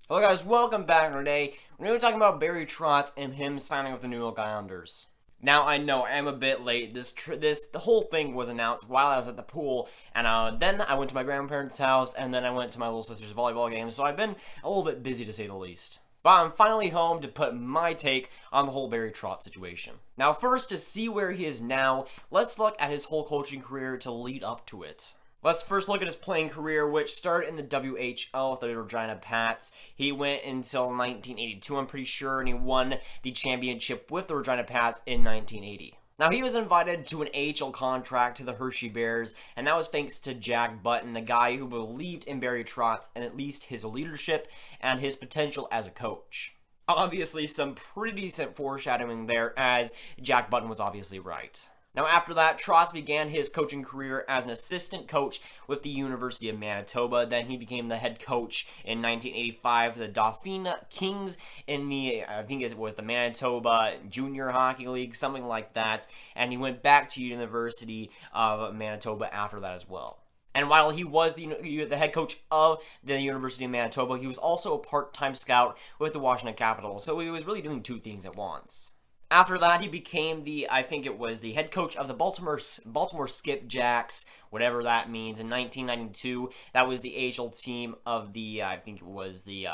Hello guys, welcome back. Today we're going to be talking about Barry Trotz and him signing with the New York Islanders. Now I know I'm a bit late. The whole thing was announced while I was at the pool, and then I went to my grandparents' house, and then I went to my little sister's volleyball game. So I've been a little bit busy to say the least. But I'm finally home to put my take on the whole Barry Trotz situation. Now, first, to see where he is now, let's look at his whole coaching career to lead up to it. Let's first look at his playing career, which started in the WHL with the Regina Pats. He went until 1982, I'm pretty sure, and he won the championship with the Regina Pats in 1980. Now, he was invited to an AHL contract to the Hershey Bears, and that was thanks to Jack Button, the guy who believed in Barry Trotz and at least his leadership and his potential as a coach. Obviously, some pretty decent foreshadowing there, as Jack Button was obviously right. Now, after that, Trotz began his coaching career as an assistant coach with the University of Manitoba. Then he became the head coach in 1985 for the Dauphin Kings in I think it was the Manitoba Junior Hockey League, something like that. And he went back to University of Manitoba after that as well. And while he was the head coach of the University of Manitoba, he was also a part-time scout with the Washington Capitals. So he was really doing two things at once. After that, he became the head coach of the Baltimore Skipjacks, whatever that means, in 1992. That was the AHL team of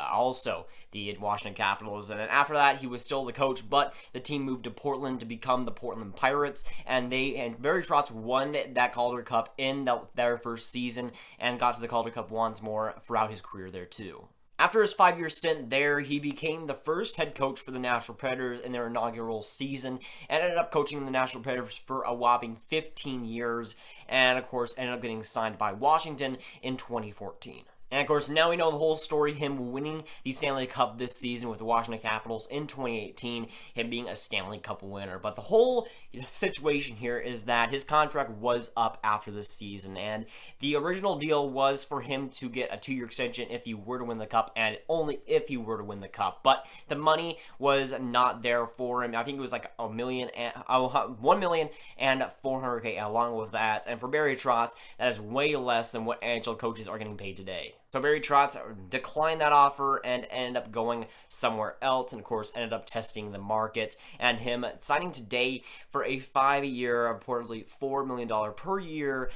also the Washington Capitals. And then after that, he was still the coach, but the team moved to Portland to become the Portland Pirates. And Barry Trotz won that Calder Cup in their first season and got to the Calder Cup once more throughout his career there too. After his 5-year stint there, he became the first head coach for the Nashville Predators in their inaugural season and ended up coaching the Nashville Predators for a whopping 15 years and, of course, ended up getting signed by Washington in 2014. And, of course, now we know the whole story, him winning the Stanley Cup this season with the Washington Capitals in 2018, him being a Stanley Cup winner. But the whole situation here is that his contract was up after this season, and the original deal was for him to get a 2-year extension if he were to win the Cup, and only if he were to win the Cup. But the money was not there for him. I think it was like $1,400,000 along with that. And for Barry Trotz, that is way less than what NHL coaches are getting paid today. So Barry Trotz declined that offer and ended up going somewhere else, and of course ended up testing the market, and him signing today for a 5-year, reportedly $4 million per year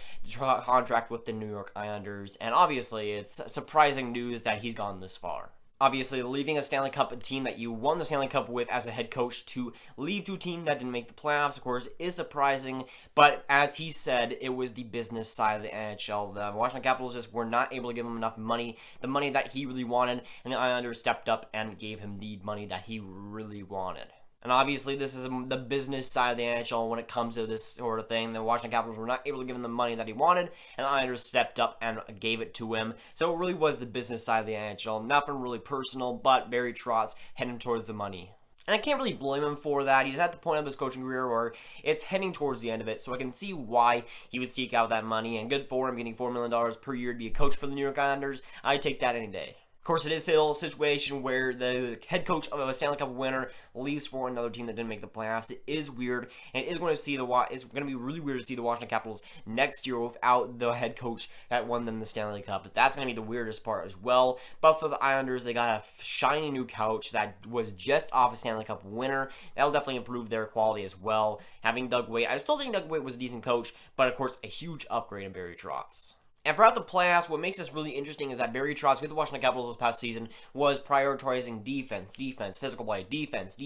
contract with the New York Islanders. And obviously it's surprising news that he's gone this far. Obviously, leaving a Stanley Cup team that you won the Stanley Cup with as a head coach to leave to a team that didn't make the playoffs, of course, is surprising. But as he said, it was the business side of the NHL. The Washington Capitals just were not able to give him enough money, the money that he really wanted, and the Islanders stepped up and gave him the money that he really wanted. And obviously, this is the business side of the NHL when it comes to this sort of thing. The Washington Capitals were not able to give him the money that he wanted, and the Islanders stepped up and gave it to him. So it really was the business side of the NHL. Nothing really personal, but Barry Trotz heading towards the money. And I can't really blame him for that. He's at the point of his coaching career where it's heading towards the end of it, so I can see why he would seek out that money. And good for him, getting $4 million per year to be a coach for the New York Islanders. I'd take that any day. Of course, it is still a situation where the head coach of a Stanley Cup winner leaves for another team that didn't make the playoffs. It is weird, and it's going to be really weird to see the Washington Capitals next year without the head coach that won them the Stanley Cup. That's going to be the weirdest part as well. But for the Islanders, they got a shiny new coach that was just off a Stanley Cup winner. That'll definitely improve their quality as well. Having Doug Weight, I still think Doug Weight was a decent coach, but of course, a huge upgrade in Barry Trotz. And throughout the playoffs, what makes this really interesting is that Barry Trotz with the Washington Capitals this past season was prioritizing defense, physical play, defense,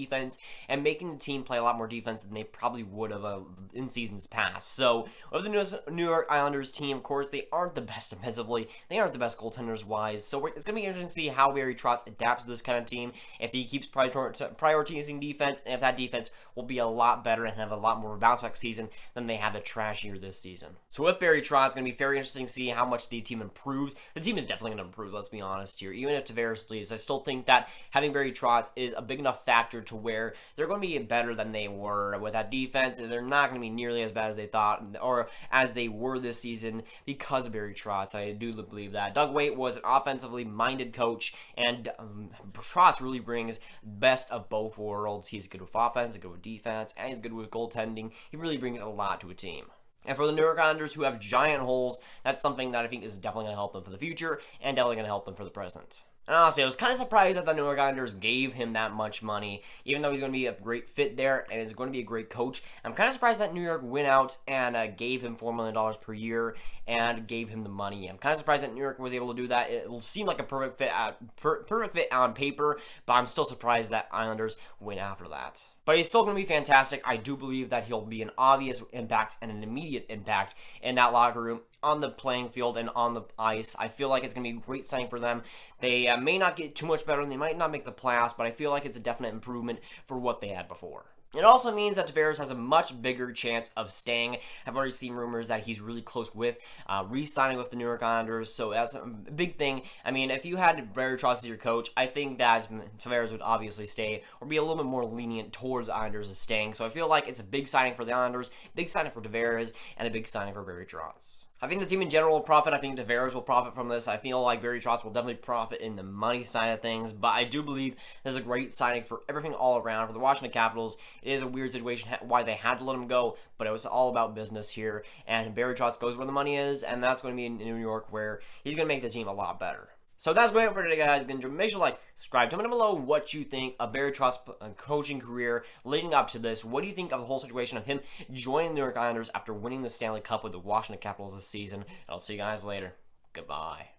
and making the team play a lot more defense than they probably would have in seasons past. So, with the New York Islanders team, of course, they aren't the best defensively. They aren't the best goaltenders-wise. So, it's going to be interesting to see how Barry Trotz adapts to this kind of team, if he keeps prioritizing defense, and if that defense will be a lot better and have a lot more bounce-back season than they had a trash year this season. So, with Barry Trotz, it's going to be very interesting to see how much the team improves. The team is definitely going to improve, let's be honest here. Even if Tavares leaves, I still think that having Barry Trotz is a big enough factor to where they're going to be better than they were with that defense. They're not going to be nearly as bad as they thought or as they were this season because of Barry Trotz. I do believe that. Doug Weight was an offensively minded coach, and Trotz really brings best of both worlds. He's good with offense, he's good with defense, and he's good with goaltending. He really brings a lot to a team. And for the New York Islanders, who have giant holes, that's something that I think is definitely going to help them for the future and definitely going to help them for the present. And honestly, I was kind of surprised that the New York Islanders gave him that much money, even though he's going to be a great fit there and is going to be a great coach. I'm kind of surprised that New York went out and gave him $4 million per year and gave him the money. I'm kind of surprised that New York was able to do that. It seemed like a perfect fit on paper, but I'm still surprised that Islanders went after that. But he's still going to be fantastic. I do believe that he'll be an obvious impact and an immediate impact in that locker room, on the playing field and on the ice. I feel like it's going to be a great signing for them. They may not get too much better, and they might not make the playoffs, but I feel like it's a definite improvement for what they had before. It also means that Tavares has a much bigger chance of staying. I've already seen rumors that he's really close with re-signing with the New York Islanders, so that's a big thing. I mean, if you had Barry Trotz as your coach, I think that Tavares would obviously stay or be a little bit more lenient towards the Islanders staying. So I feel like it's a big signing for the Islanders, big signing for Tavares, and a big signing for Barry Trotz. I think the team in general will profit. I think Tavares will profit from this. I feel like Barry Trotz will definitely profit in the money side of things, but I do believe there's a great signing for everything all around. For the Washington Capitals, it is a weird situation why they had to let him go, but it was all about business here, and Barry Trotz goes where the money is, and that's going to be in New York, where he's going to make the team a lot better. So that's great for today, guys. Make sure to like, subscribe, comment down below what you think of Barry Trotz's coaching career leading up to this. What do you think of the whole situation of him joining the New York Islanders after winning the Stanley Cup with the Washington Capitals this season? And I'll see you guys later. Goodbye.